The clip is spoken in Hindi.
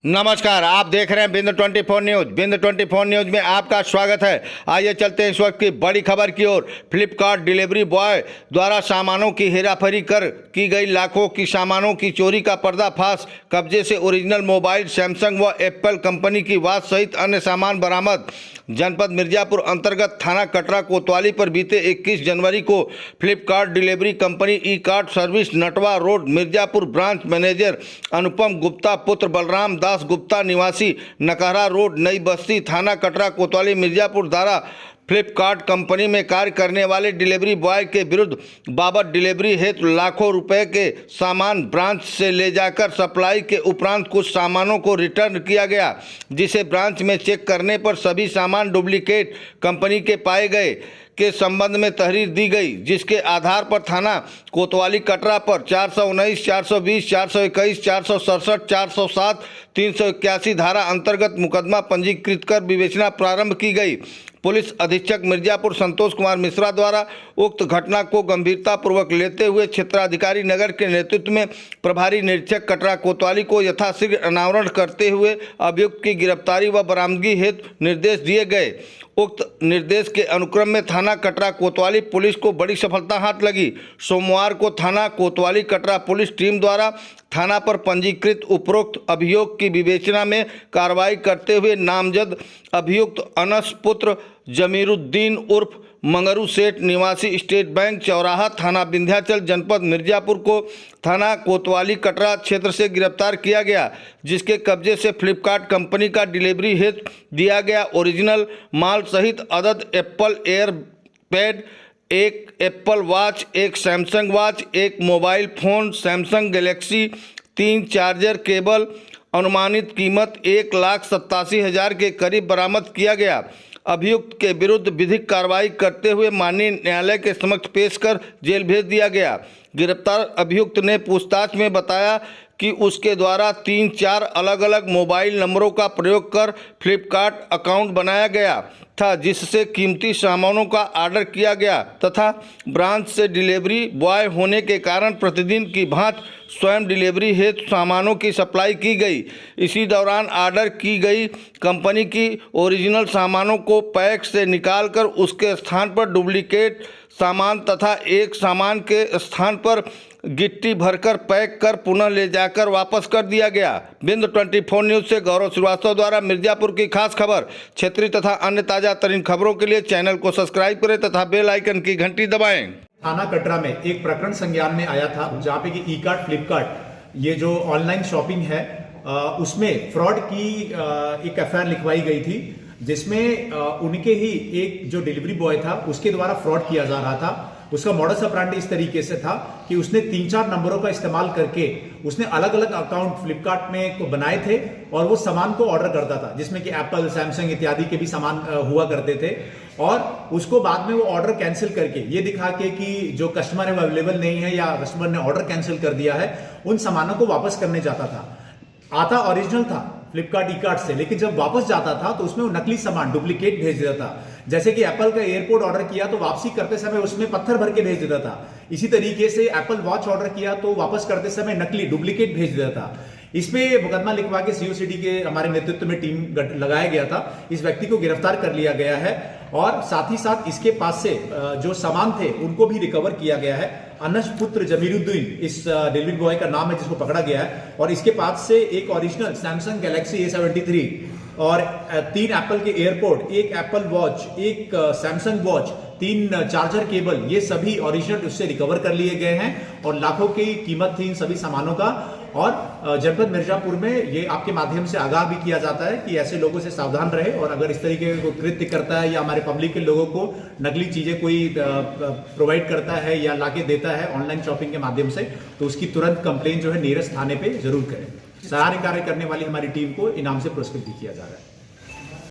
नमस्कार, आप देख रहे हैं बिंदु 24 न्यूज। बिंदु 24 न्यूज में आपका स्वागत है। आइए चलते हैं इस वक्त की बड़ी खबर की ओर। फ्लिपकार्ट डिलीवरी बॉय द्वारा सामानों की हेराफेरी कर की गई लाखों की सामानों की चोरी का पर्दाफाश। कब्जे से ओरिजिनल मोबाइल, सैमसंग व एप्पल कंपनी की वॉच सहित अन्य सामान बरामद। जनपद मिर्जापुर अंतर्गत थाना कटरा कोतवाली पर बीते 21 जनवरी को Flipkart delivery company Ekart service Natwa road Mirzapur branch manager Anupam Gupta पुत्र बलराम दास गुप्ता निवासी नकहरा रोड नई बस्ती थाना कटरा कोतवाली मिर्जापुर द्वारा फ्लिपकार्ट कंपनी में कार्य करने वाले डिलीवरी बॉय के विरुद्ध बाबत डिलीवरी हेतु लाखों रुपए के सामान ब्रांच से ले जाकर सप्लाई के उपरांत कुछ सामानों को रिटर्न किया गया, जिसे ब्रांच में चेक करने पर सभी सामान डुप्लीकेट कंपनी के पाए गए के संबंध में तहरीर दी गई, जिसके आधार पर थाना कोतवाली कटरा पर 419, 420, 421, 467, 407, 381 धारा अंतर्गत मुकदमा पंजीकृत कर विवेचना प्रारंभ की गई। पुलिस अधीक्षक मिर्जापुर संतोष कुमार मिश्रा द्वारा उक्त घटना को गंभीरतापूर्वक लेते हुए क्षेत्राधिकारी नगर के नेतृत्व में प्रभारी निरीक्षक कटरा कोतवाली को यथाशीघ्र अनावरण करते हुए अभियुक्त की गिरफ्तारी व बरामदगी हेतु निर्देश दिए गए। उक्त निर्देश के अनुक्रम में थाना कटरा कोतवाली पुलिस को बड़ी सफलता हाथ लगी। सोमवार को थाना कोतवाली कटरा पुलिस टीम द्वारा थाना पर पंजीकृत उपरोक्त अभियोग की विवेचना में कार्रवाई करते हुए नामजद अभियुक्त अनस पुत्र जमीरुद्दीन उर्फ मंगरू सेठ निवासी स्टेट बैंक चौराहा थाना विंध्याचल जनपद मिर्जापुर को थाना कोतवाली कटरा क्षेत्र से गिरफ्तार किया गया, जिसके कब्जे से फ्लिपकार्ट कंपनी का डिलीवरी हेतु दिया गया ओरिजिनल माल सहित अदद एप्पल एयरपैड, एक एप्पल वॉच, एक सैमसंग वॉच, एक mobile phone Samsung Galaxy, 3 charger cable अनुमानित कीमत 1,87,000 के करीब बरामद किया गया। अभियुक्त के विरुद्ध विधिक कार्रवाई करते हुए माननीय न्यायालय के समक्ष पेश कर जेल भेज दिया गया। गिरफ्तार अभियुक्त ने पूछताछ में बताया कि उसके द्वारा 3-4 अलग अलग मोबाइल नंबरों का प्रयोग कर फ्लिपकार्ट अकाउंट बनाया गया था, जिससे कीमती सामानों का ऑर्डर किया गया तथा ब्रांच से डिलीवरी बॉय होने के कारण प्रतिदिन की भांति स्वयं डिलीवरी हेतु सामानों की सप्लाई की गई। इसी दौरान ऑर्डर की गई कंपनी की ओरिजिनल सामानों को पैक से निकालकर उसके स्थान पर डुप्लीकेट सामान तथा एक सामान के स्थान पर गिट्टी भरकर पैक कर पुनः ले जाकर वापस कर दिया गया। बिंदु 24 न्यूज से गौरव श्रीवास्तव द्वारा मिर्जापुर की खास खबर। क्षेत्रीय तथा अन्य ताजा तरीन खबरों के लिए चैनल को सब्सक्राइब करें तथा बेल आइकन की घंटी दबाएं। थाना कटरा में एक प्रकरण संज्ञान में आया था, जहाँ पे कि ई कार्ट फ्लिपकार्ट ये जो ऑनलाइन शॉपिंग है उसमें फ्रॉड की एक एफआईआर लिखवाई गई थी, जिसमें उनके ही एक जो डिलीवरी बॉय था उसके द्वारा फ्रॉड किया जा रहा था। उसका मॉडस ऑपरेंडी इस तरीके से था कि उसने 3-4 नंबरों का इस्तेमाल करके उसने अलग अलग अकाउंट फ्लिपकार्ट में को बनाए थे और वो सामान को ऑर्डर करता था, जिसमें कि एप्पल, सैमसंग इत्यादि के भी सामान हुआ करते थे। और उसको बाद में वो ऑर्डर कैंसिल करके ये दिखा के कि जो कस्टमर है वो अवेलेबल नहीं है या कस्टमर ने ऑर्डर कैंसिल कर दिया है, उन सामानों को वापस करने जाता था। आता ओरिजिनल था फ्लिपकार्ट ई कार्ट से, लेकिन जब वापस जाता था तो उसमें वो नकली सामान डुप्लीकेट भेज देता था। जैसे कि एप्पल का एयरपोर्ट ऑर्डर किया तो वापसी करते समय उसमें पत्थर भर के भेज देता था। इसी तरीके से एप्पल वॉच ऑर्डर किया तो वापस करते समय नकली डुप्लीकेट भेज देता था। इस पे मुकदमा लिखवा के सीओसीडी के हमारे नेतृत्व में टीम लगाया गया था। इस व्यक्ति को गिरफ्तार कर लिया गया है और साथ ही साथ इसके पास से जो सामान थे उनको भी रिकवर किया गया है। अनस पुत्र जमीरुद्दीन इस डिलीवरी बॉय का नाम है जिसको पकड़ा गया है, और इसके पास से एक ओरिजिनल सैमसंग गैलेक्सी A73 और 3 एप्पल के एयरपोर्ट, एक एप्पल वॉच, एक सैमसंग वॉच, 3 चार्जर केबल, ये सभी ओरिजिनल उससे रिकवर कर लिए गए हैं और लाखों की कीमत थी इन सभी सामानों का। और जनपद मिर्जापुर में ये आपके माध्यम से आगाह भी किया जाता है कि ऐसे लोगों से सावधान रहे, और अगर इस तरीके का कृत्य करता है या हमारे पब्लिक के लोगों को नकली चीजें कोई प्रोवाइड करता है या लाके देता है ऑनलाइन शॉपिंग के माध्यम से, तो उसकी तुरंत कंप्लेन जो है नियरेस्ट थाने पे जरूर करें। सराहनीय कार्य करने वाली हमारी टीम को इनाम से पुरस्कृत भी किया जा रहा है।